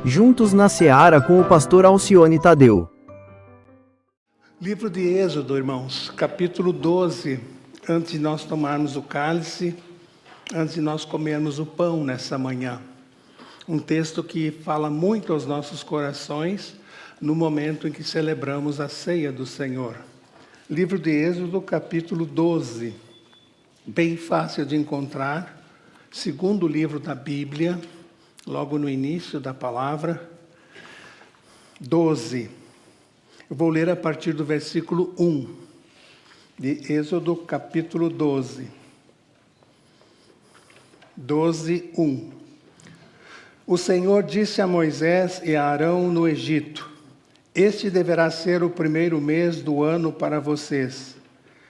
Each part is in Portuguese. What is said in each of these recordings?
Juntos na Seara com o pastor Alcione Tadeu. Livro de Êxodo, irmãos, capítulo 12. Antes de nós tomarmos o cálice, antes de nós comermos o pão nessa manhã. Um texto que fala muito aos nossos corações no momento em que celebramos a ceia do Senhor. Livro de Êxodo, capítulo 12. Bem fácil de encontrar. Segundo livro da Bíblia, logo no início da palavra. 12. Eu vou ler a partir do versículo 1. De Êxodo, capítulo 12. 12, 1. O Senhor disse a Moisés e a Arão no Egito: Este deverá ser o primeiro mês do ano para vocês.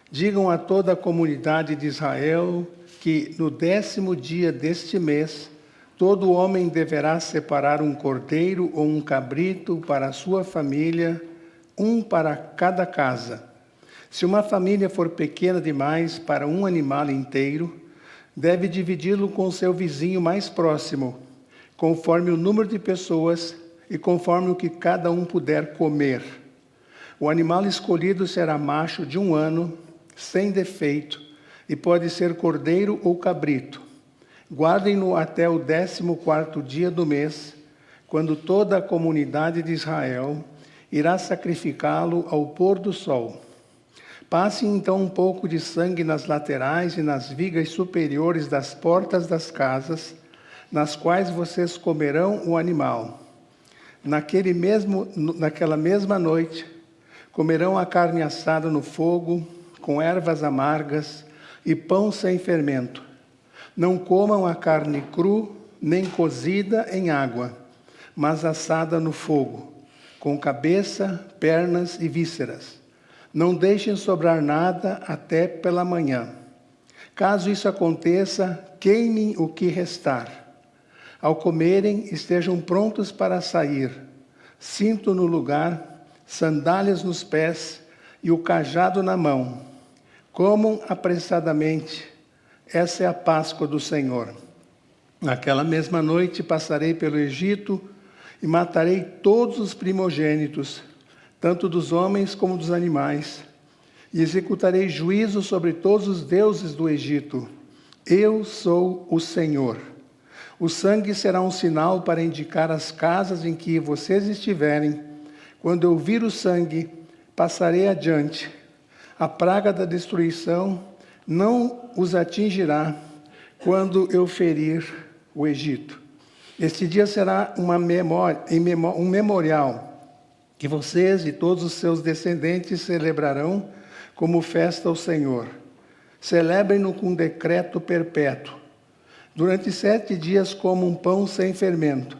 Digam a toda a comunidade de Israel que no 10º dia deste mês, todo homem deverá separar um cordeiro ou um cabrito para a sua família, um para cada casa. Se uma família for pequena demais para um animal inteiro, deve dividi-lo com seu vizinho mais próximo, conforme o número de pessoas e conforme o que cada um puder comer. O animal escolhido será macho de 1 ano, sem defeito, e pode ser cordeiro ou cabrito. Guardem-no até o 14º dia do mês, quando toda a comunidade de Israel irá sacrificá-lo ao pôr do sol. Passem então um pouco de sangue nas laterais e nas vigas superiores das portas das casas, nas quais vocês comerão o animal. Naquela mesma noite, comerão a carne assada no fogo, com ervas amargas e pão sem fermento. Não comam a carne cru, nem cozida em água, mas assada no fogo, com cabeça, pernas e vísceras. Não deixem sobrar nada até pela manhã. Caso isso aconteça, queimem o que restar. Ao comerem, estejam prontos para sair, cinto no lugar, sandálias nos pés e o cajado na mão. Comam apressadamente. Essa é a Páscoa do Senhor. Naquela mesma noite passarei pelo Egito e matarei todos os primogênitos, tanto dos homens como dos animais, e executarei juízo sobre todos os deuses do Egito. Eu sou o Senhor. O sangue será um sinal para indicar as casas em que vocês estiverem. Quando eu vir o sangue, passarei adiante. A praga da destruição não os atingirá quando eu ferir o Egito. Este dia será um memorial que vocês e todos os seus descendentes celebrarão como festa ao Senhor. Celebrem-no com decreto perpétuo. Durante 7 dias comam pão sem fermento.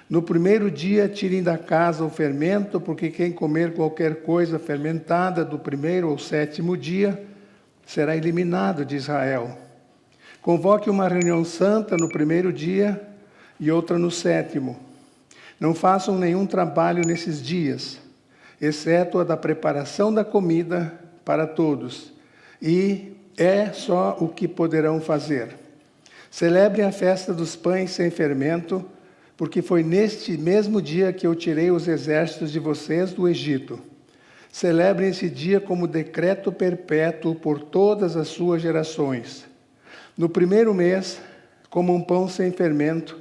No primeiro dia tirem da casa o fermento, porque quem comer qualquer coisa fermentada do 1º ao 7º dia será eliminado de Israel. Convoque uma reunião santa no 1º dia e outra no 7º. Não façam nenhum trabalho nesses dias, exceto a da preparação da comida para todos, e é só o que poderão fazer. Celebrem a festa dos pães sem fermento, porque foi neste mesmo dia que eu tirei os exércitos de vocês do Egito. Celebrem esse dia como decreto perpétuo por todas as suas gerações. No 1º mês, comam pão sem fermento,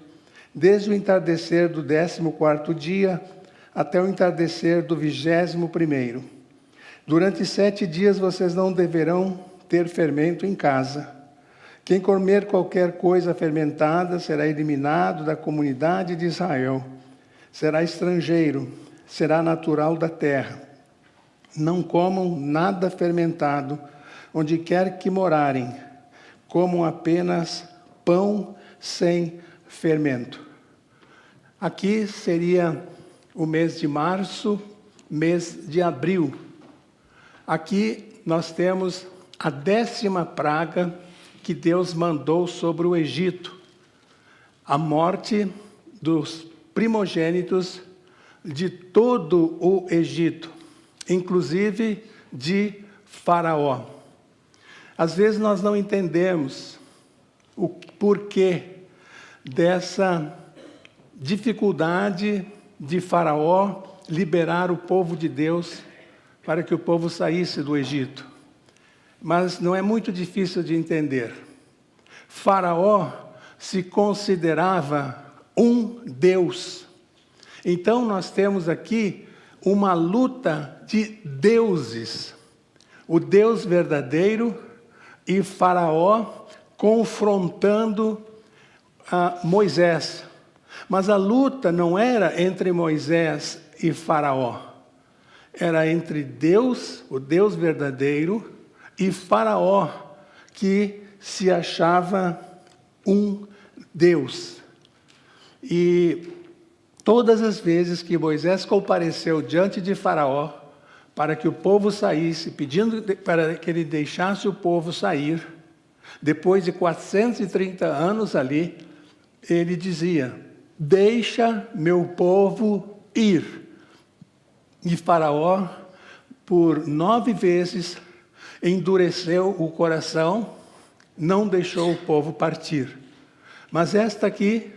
desde o entardecer do 14º dia até o entardecer do 21º. Durante 7 dias vocês não deverão ter fermento em casa. Quem comer qualquer coisa fermentada será eliminado da comunidade de Israel. Será estrangeiro, será natural da terra. Não comam nada fermentado, onde quer que morarem. Comam apenas pão sem fermento. Aqui seria o mês de março, mês de abril. Aqui nós temos a 10ª praga que Deus mandou sobre o Egito. A morte dos primogênitos de todo o Egito, inclusive de Faraó. Às vezes nós não entendemos o porquê dessa dificuldade de Faraó liberar o povo de Deus para que o povo saísse do Egito. Mas não é muito difícil de entender. Faraó se considerava um Deus. Então nós temos aqui uma luta de deuses. O Deus verdadeiro e Faraó confrontando Moisés. Mas a luta não era entre Moisés e Faraó. Era entre Deus, o Deus verdadeiro, e Faraó, que se achava um Deus. E todas as vezes que Moisés compareceu diante de Faraó, para que o povo saísse, pedindo para que ele deixasse o povo sair, depois de 430 anos ali, ele dizia: deixa meu povo ir. E Faraó, por 9 vezes, endureceu o coração, não deixou o povo partir. Mas esta aqui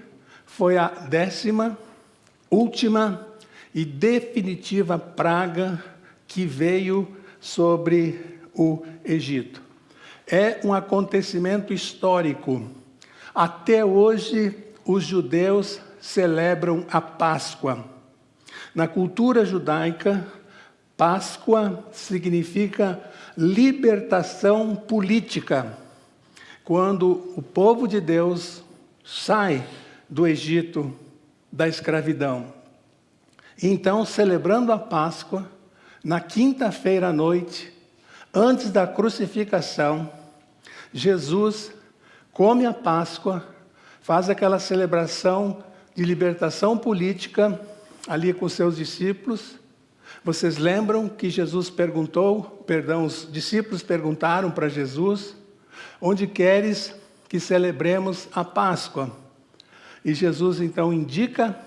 foi a 10ª, última e definitiva praga que veio sobre o Egito. É um acontecimento histórico. Até hoje, os judeus celebram a Páscoa. Na cultura judaica, Páscoa significa libertação política. Quando o povo de Deus sai do Egito, da escravidão. Então, celebrando a Páscoa, na quinta-feira à noite, antes da crucificação, Jesus come a Páscoa, faz aquela celebração de libertação política ali com seus discípulos. Vocês lembram que Jesus os discípulos perguntaram para Jesus: onde queres que celebremos a Páscoa? E Jesus então indica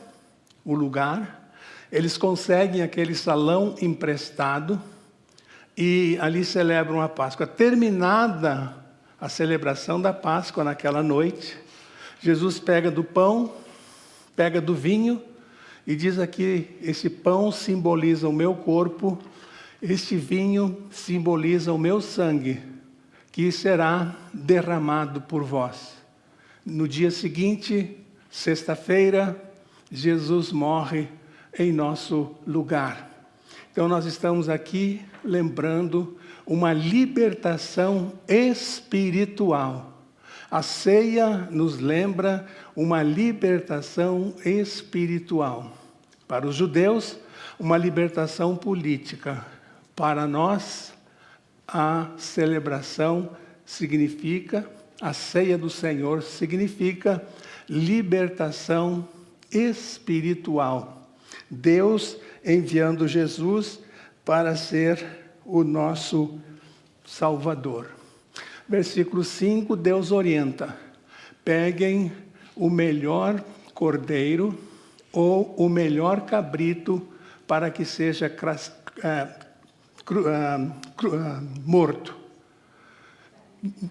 o lugar. Eles conseguem aquele salão emprestado e ali celebram a Páscoa. Terminada a celebração da Páscoa naquela noite, Jesus pega do pão, pega do vinho e diz aqui: esse pão simboliza o meu corpo, este vinho simboliza o meu sangue, que será derramado por vós. No dia seguinte, sexta-feira, Jesus morre em nosso lugar. Então nós estamos aqui lembrando uma libertação espiritual. A ceia nos lembra uma libertação espiritual. Para os judeus, uma libertação política. Para nós, a celebração significa, a ceia do Senhor significa libertação espiritual. Deus enviando Jesus para ser o nosso Salvador. Versículo 5, Deus orienta: peguem o melhor cordeiro ou o melhor cabrito para que seja morto.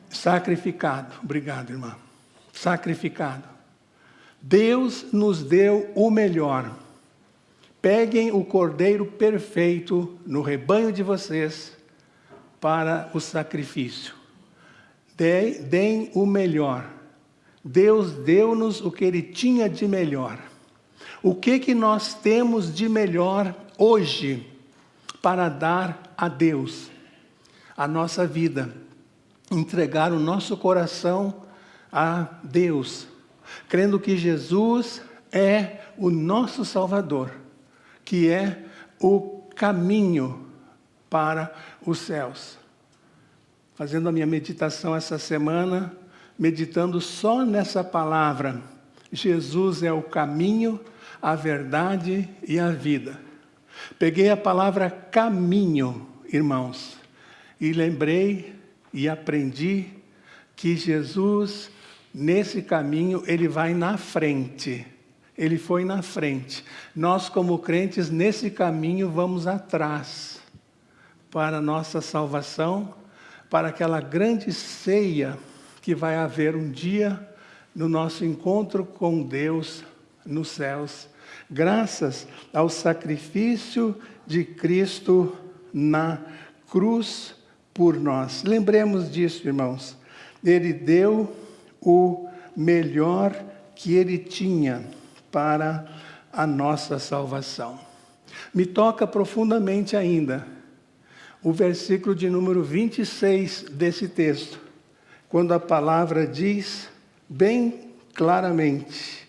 Sacrificado. Obrigado, irmã. Sacrificado. Deus nos deu o melhor. Peguem o cordeiro perfeito no rebanho de vocês para o sacrifício. Deem o melhor. Deus deu-nos o que Ele tinha de melhor. O que nós temos de melhor hoje para dar a Deus? A nossa vida. Entregar o nosso coração a Deus, crendo que Jesus é o nosso Salvador, que é o caminho para os céus. Fazendo a minha meditação essa semana, meditando só nessa palavra: Jesus é o caminho, a verdade e a vida. Peguei a palavra caminho, irmãos, e lembrei e aprendi que Jesus, nesse caminho, Ele vai na frente. Ele foi na frente. Nós, como crentes, nesse caminho vamos atrás, para a nossa salvação, para aquela grande ceia que vai haver um dia no nosso encontro com Deus nos céus, graças ao sacrifício de Cristo na cruz por nós. Lembremos disso, irmãos. Ele deu o melhor que ele tinha para a nossa salvação. Me toca profundamente ainda o versículo de número 26 desse texto, quando a palavra diz bem claramente,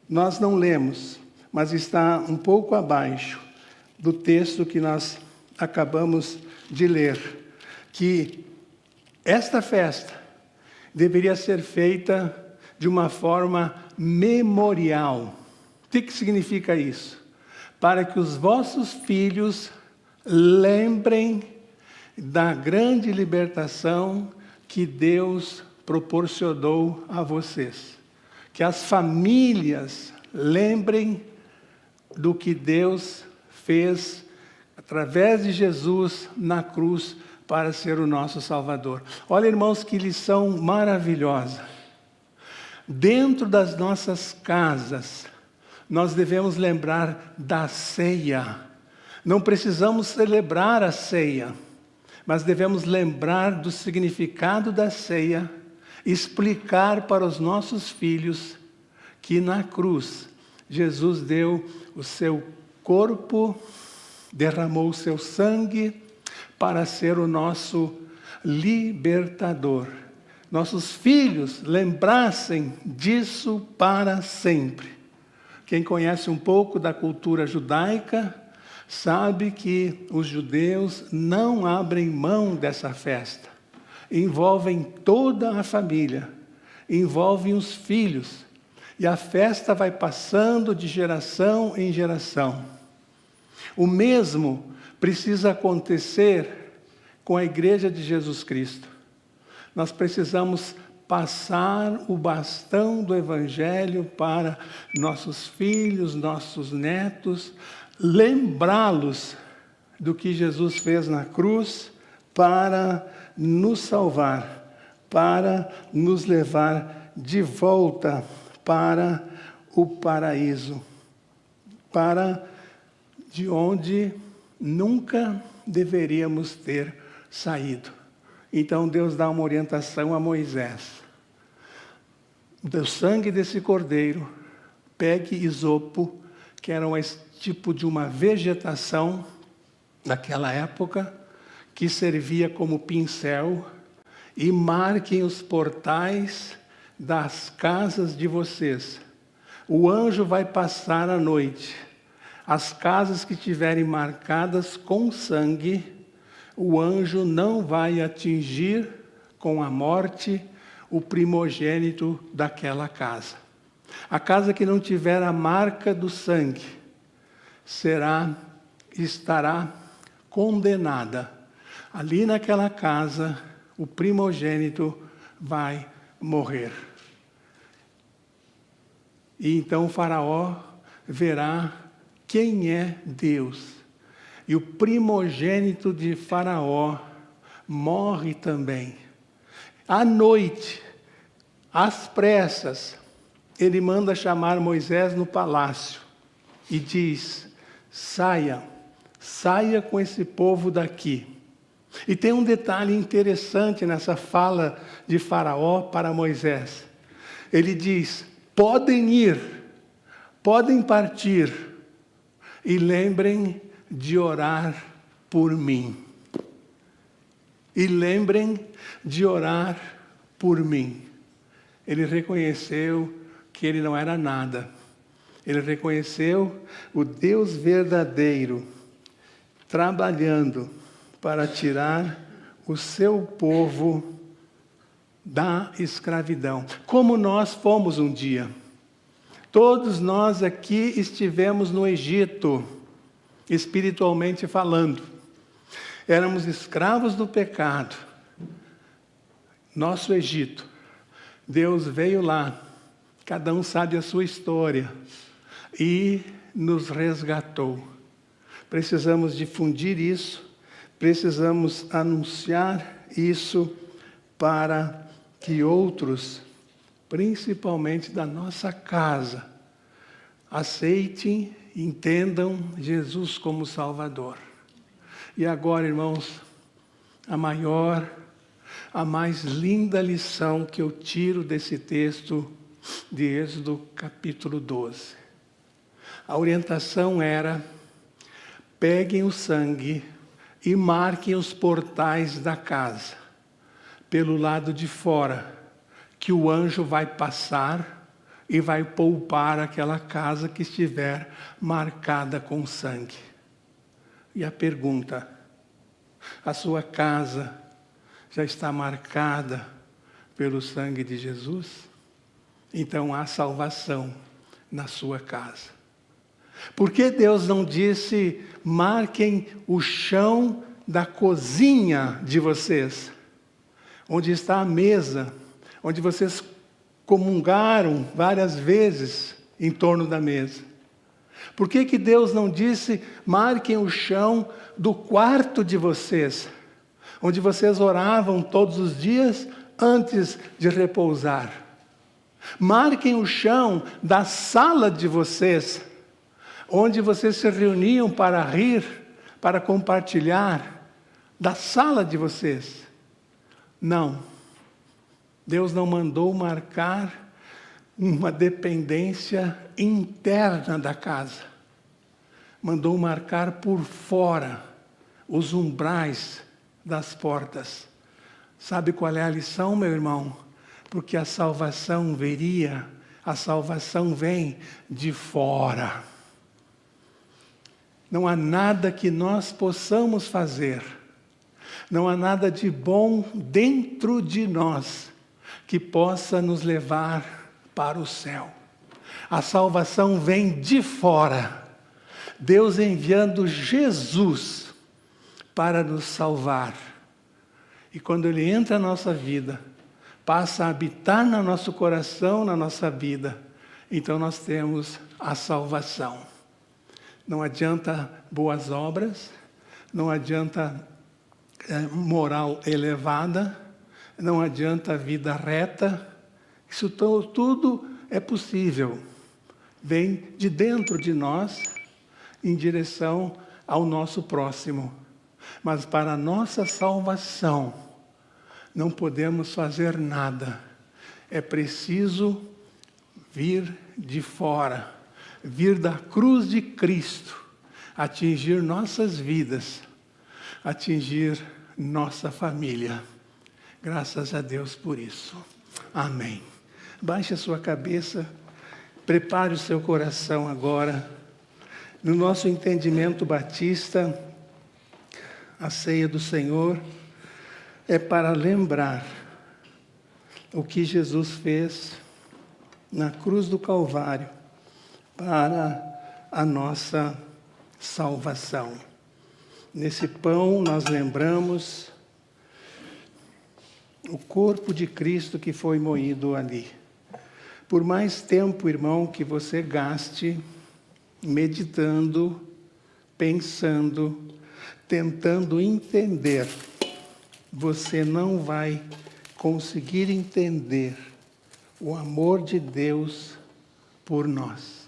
nós não lemos, mas está um pouco abaixo do texto que nós acabamos de ler, que esta festa deveria ser feita de uma forma memorial. O que significa isso? Para que os vossos filhos lembrem da grande libertação que Deus proporcionou a vocês. Que as famílias lembrem do que Deus fez através de Jesus na cruz para ser o nosso Salvador. Olha, irmãos, que lição maravilhosa. Dentro das nossas casas, nós devemos lembrar da ceia. Não precisamos celebrar a ceia, mas devemos lembrar do significado da ceia, explicar para os nossos filhos que na cruz Jesus deu o seu corpo, derramou o seu sangue para ser o nosso libertador. Nossos filhos lembrassem disso para sempre. Quem conhece um pouco da cultura judaica sabe que os judeus não abrem mão dessa festa. Envolvem toda a família, envolvem os filhos. E a festa vai passando de geração em geração. O mesmo precisa acontecer com a Igreja de Jesus Cristo. Nós precisamos passar o bastão do Evangelho para nossos filhos, nossos netos, lembrá-los do que Jesus fez na cruz para nos salvar, para nos levar de volta para o paraíso, para de onde nunca deveríamos ter saído. Então Deus dá uma orientação a Moisés. Do sangue desse cordeiro, pegue isopo, que era um tipo de uma vegetação daquela época, que servia como pincel, e marquem os portais das casas de vocês. O anjo vai passar a noite. As casas que tiverem marcadas com sangue, o anjo não vai atingir com a morte o primogênito daquela casa. A casa que não tiver a marca do sangue estará condenada. Ali naquela casa, o primogênito vai morrer. E então o faraó verá quem é Deus. E o primogênito de Faraó morre também. À noite, às pressas, ele manda chamar Moisés no palácio e diz: saia com esse povo daqui. E tem um detalhe interessante nessa fala de Faraó para Moisés. Ele diz: podem ir, podem partir, e lembrem de orar por mim. E lembrem de orar por mim. Ele reconheceu que ele não era nada. Ele reconheceu o Deus verdadeiro trabalhando para tirar o seu povo da escravidão. Como nós fomos um dia. Todos nós aqui estivemos no Egito, espiritualmente falando. Éramos escravos do pecado. Nosso Egito. Deus veio lá, cada um sabe a sua história, e nos resgatou. Precisamos difundir isso, precisamos anunciar isso para que outros, principalmente da nossa casa, aceitem e entendam Jesus como Salvador. E agora, irmãos, a maior, a mais linda lição que eu tiro desse texto de Êxodo capítulo 12. A orientação era: peguem o sangue e marquem os portais da casa, pelo lado de fora, que o anjo vai passar e vai poupar aquela casa que estiver marcada com sangue. E a pergunta: a sua casa já está marcada pelo sangue de Jesus? Então há salvação na sua casa. Por que Deus não disse: marquem o chão da cozinha de vocês, onde está a mesa, onde vocês comungaram várias vezes em torno da mesa? Por que Deus não disse: marquem o chão do quarto de vocês, onde vocês oravam todos os dias antes de repousar? Marquem o chão da sala de vocês, onde vocês se reuniam para rir, para compartilhar, da sala de vocês. Não. Deus não mandou marcar uma dependência interna da casa. Mandou marcar por fora os umbrais das portas. Sabe qual é a lição, meu irmão? Porque a salvação a salvação vem de fora. Não há nada que nós possamos fazer, não há nada de bom dentro de nós que possa nos levar para o céu. A salvação vem de fora. Deus enviando Jesus para nos salvar. E quando Ele entra na nossa vida, passa a habitar no nosso coração, na nossa vida, então nós temos a salvação. Não adianta boas obras, não adianta moral elevada, não adianta vida reta. Isso tudo é possível. Vem de dentro de nós em direção ao nosso próximo. Mas para a nossa salvação, não podemos fazer nada. É preciso vir de fora, vir da cruz de Cristo, atingir nossas vidas, atingir nossa família. Graças a Deus por isso. Amém. Baixe a sua cabeça, prepare o seu coração agora. No nosso entendimento batista, a ceia do Senhor é para lembrar o que Jesus fez na cruz do Calvário para a nossa salvação. Nesse pão nós lembramos o corpo de Cristo que foi moído ali. Por mais tempo, irmão, que você gaste meditando, pensando, tentando entender, você não vai conseguir entender o amor de Deus por nós.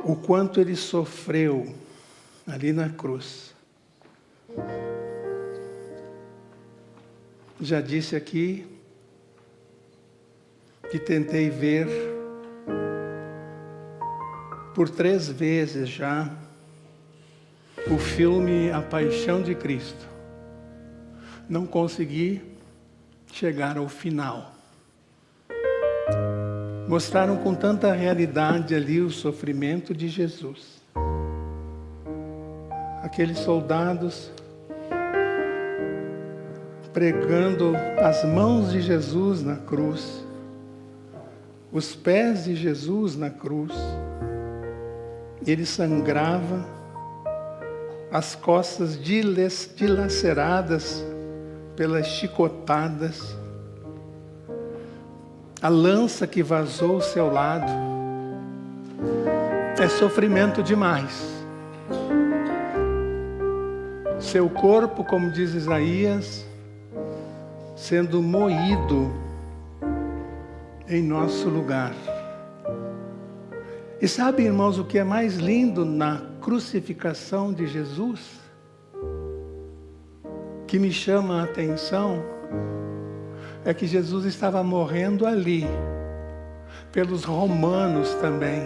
O quanto Ele sofreu ali na cruz. Já disse aqui que tentei ver por 3 vezes já o filme A Paixão de Cristo. Não consegui chegar ao final. Mostraram com tanta realidade ali o sofrimento de Jesus. Aqueles soldados pregando as mãos de Jesus na cruz, os pés de Jesus na cruz. Ele sangrava, as costas dilaceradas pelas chicotadas, a lança que vazou o seu lado. É sofrimento demais. Seu corpo, como diz Isaías, sendo moído em nosso lugar. E sabe, irmãos, o que é mais lindo na crucificação de Jesus? Que me chama a atenção é que Jesus estava morrendo ali, pelos romanos também.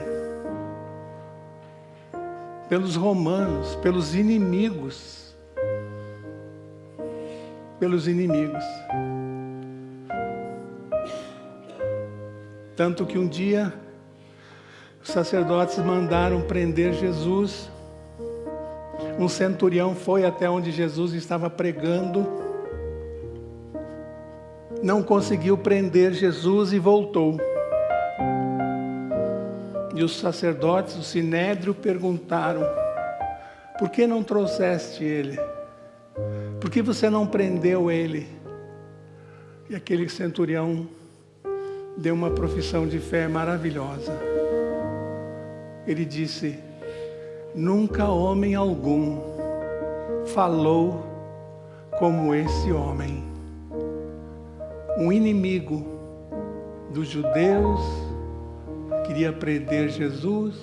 Pelos romanos, pelos inimigos. Pelos inimigos. Tanto que um dia os sacerdotes mandaram prender Jesus. Um centurião foi até onde Jesus estava pregando. Não conseguiu prender Jesus e voltou. E os sacerdotes, o sinédrio, perguntaram: por que não trouxeste ele? Por que você não prendeu ele? E aquele centurião deu uma profissão de fé maravilhosa. Ele disse: nunca homem algum falou como esse homem. Um inimigo dos judeus queria prender Jesus,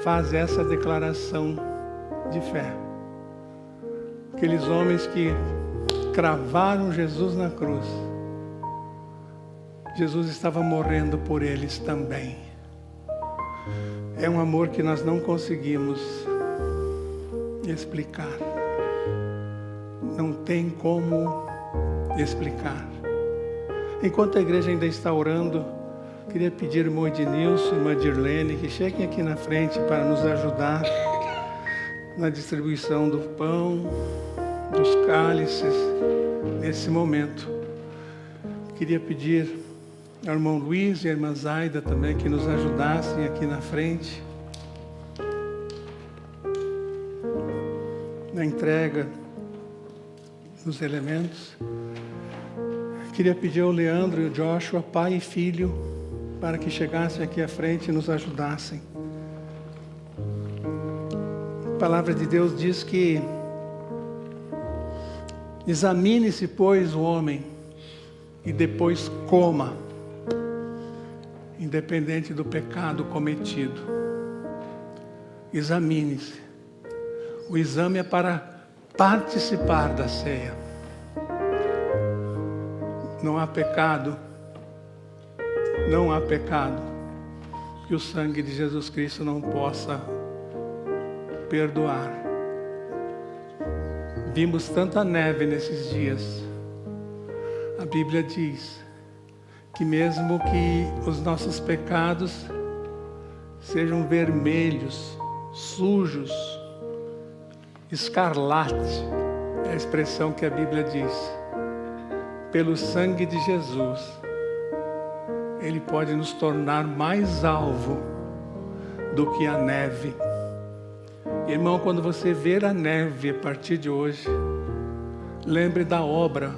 faz essa declaração de fé. Aqueles homens que cravaram Jesus na cruz, Jesus estava morrendo por eles também. É um amor que nós não conseguimos explicar. Não tem como explicar. Enquanto a igreja ainda está orando, queria pedir ao irmão Ednilson e irmã Dirlene que cheguem aqui na frente para nos ajudar na distribuição do pão, dos cálices, nesse momento. Queria pedir ao irmão Luiz e à irmã Zaida também que nos ajudassem aqui na frente, na entrega dos elementos. Queria pedir ao Leandro e ao Joshua, pai e filho, para que chegassem aqui à frente e nos ajudassem. A palavra de Deus diz que examine-se, pois, o homem e depois coma, independente do pecado cometido. Examine-se. O exame é para participar da ceia. Não há pecado que o sangue de Jesus Cristo não possa perdoar. Vimos tanta neve nesses dias. A Bíblia diz que mesmo que os nossos pecados sejam vermelhos, sujos, escarlate, é a expressão que a Bíblia diz, pelo sangue de Jesus, Ele pode nos tornar mais alvo do que a neve. Irmão, quando você ver a neve a partir de hoje, lembre da obra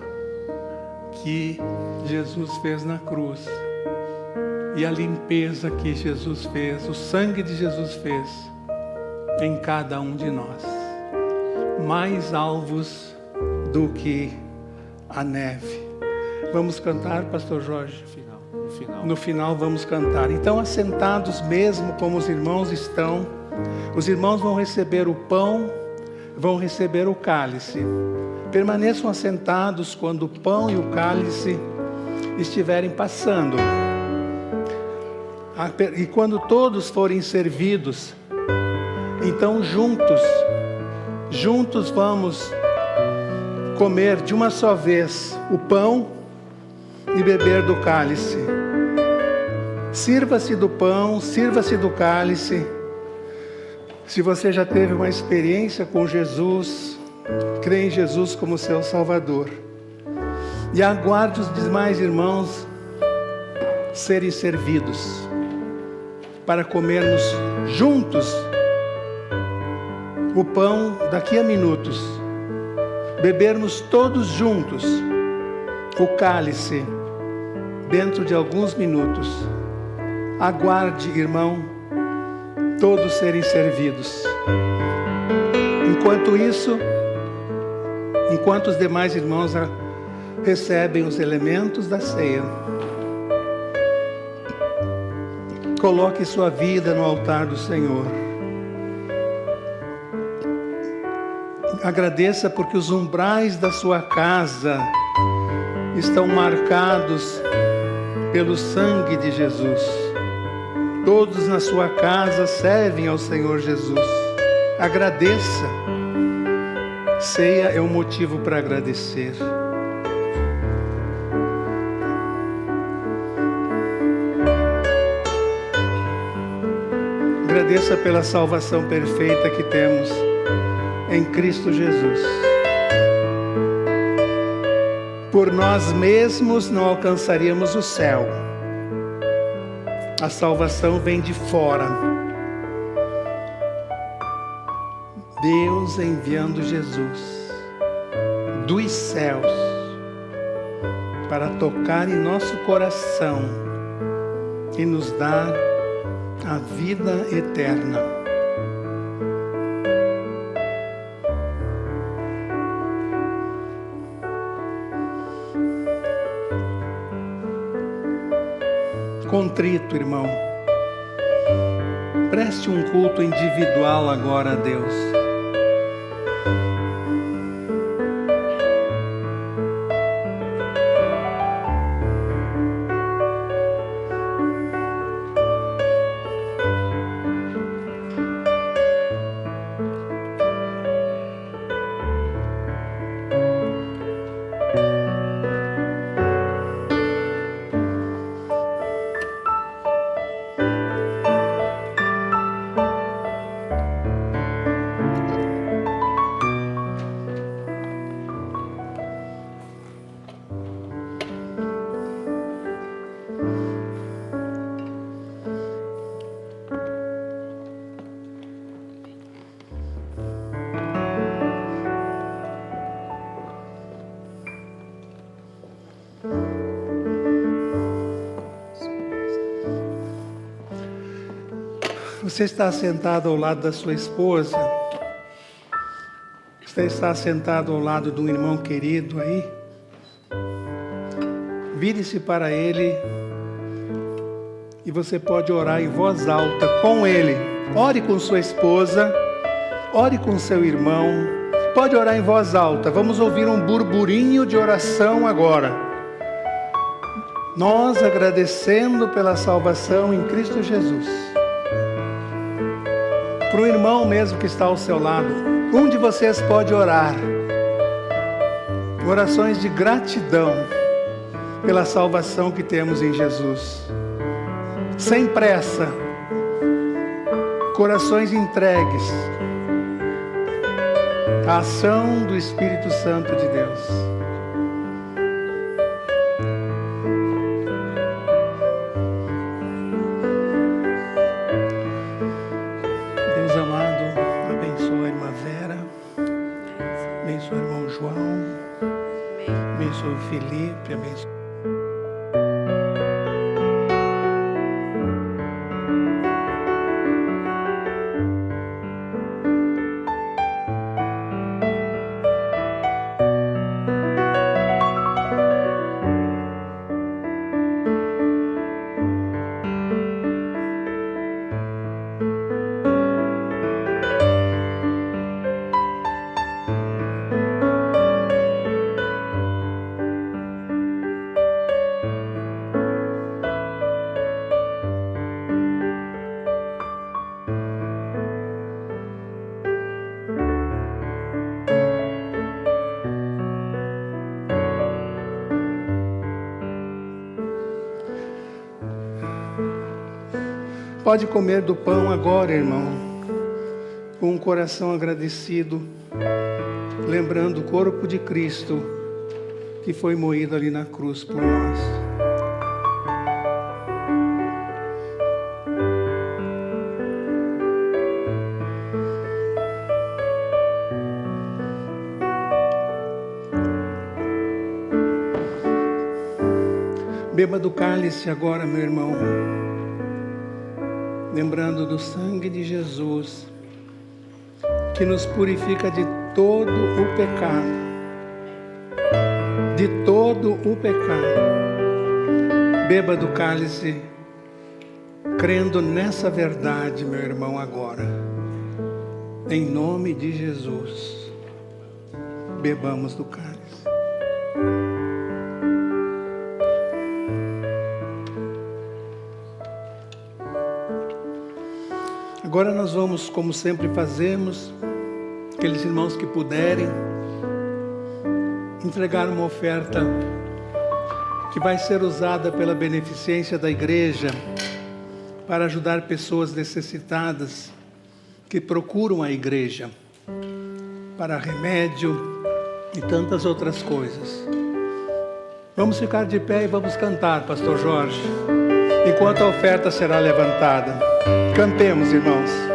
que Jesus fez na cruz e a limpeza que Jesus fez, o sangue de Jesus fez em cada um de nós, mais alvos do que a neve. Vamos cantar, pastor Jorge? No final vamos cantar. Então, assentados mesmo como os irmãos estão, os irmãos vão receber o pão, vão receber o cálice. Permaneçam assentados quando o pão e o cálice estiverem passando. E quando todos forem servidos, então juntos vamos comer de uma só vez o pão e beber do cálice. Sirva-se do pão, sirva-se do cálice. Se você já teve uma experiência com Jesus, crê em Jesus como seu Salvador. E aguarde os demais irmãos serem servidos, para comermos juntos o pão daqui a minutos, bebermos todos juntos o cálice dentro de alguns minutos. Aguarde, irmão, todos serem servidos. Enquanto isso, enquanto os demais irmãos recebem os elementos da ceia, Coloque sua vida no altar do Senhor. Agradeça porque os umbrais da sua casa estão marcados pelo sangue de Jesus. Todos na sua casa servem ao Senhor Jesus. Agradeça. Ceia é um motivo para agradecer. Agradeça pela salvação perfeita que temos em Cristo Jesus. Por nós mesmos não alcançaríamos o céu. A salvação vem de fora. Deus enviando Jesus dos céus para tocar em nosso coração e nos dar a vida eterna. Contrito, irmão, preste um culto individual agora a Deus. Você está sentado ao lado da sua esposa? Você está sentado ao lado de um irmão querido aí? Vire-se para ele e você pode orar em voz alta com ele. Ore com sua esposa, ore com seu irmão. Pode orar em voz alta. Vamos ouvir um burburinho de oração agora. Nós agradecendo pela salvação em Cristo Jesus. Para o irmão mesmo que está ao seu lado, um de vocês pode orar. Orações de gratidão pela salvação que temos em Jesus. Sem pressa. Corações entregues à ação do Espírito Santo de Deus. Felipe, abençoe. Pode comer do pão agora, irmão, com um coração agradecido, lembrando o corpo de Cristo que foi moído ali na cruz por nós. Beba do cálice agora, meu irmão, lembrando do sangue de Jesus, que nos purifica de todo o pecado. De todo o pecado. Beba do cálice crendo nessa verdade, meu irmão, agora, em nome de Jesus, bebamos do cálice. Agora nós vamos, como sempre fazemos, aqueles irmãos que puderem, entregar uma oferta que vai ser usada pela beneficência da igreja para ajudar pessoas necessitadas que procuram a igreja para remédio e tantas outras coisas. Vamos ficar de pé e vamos cantar, Pastor Jorge, enquanto a oferta será levantada. Cantemos, irmãos.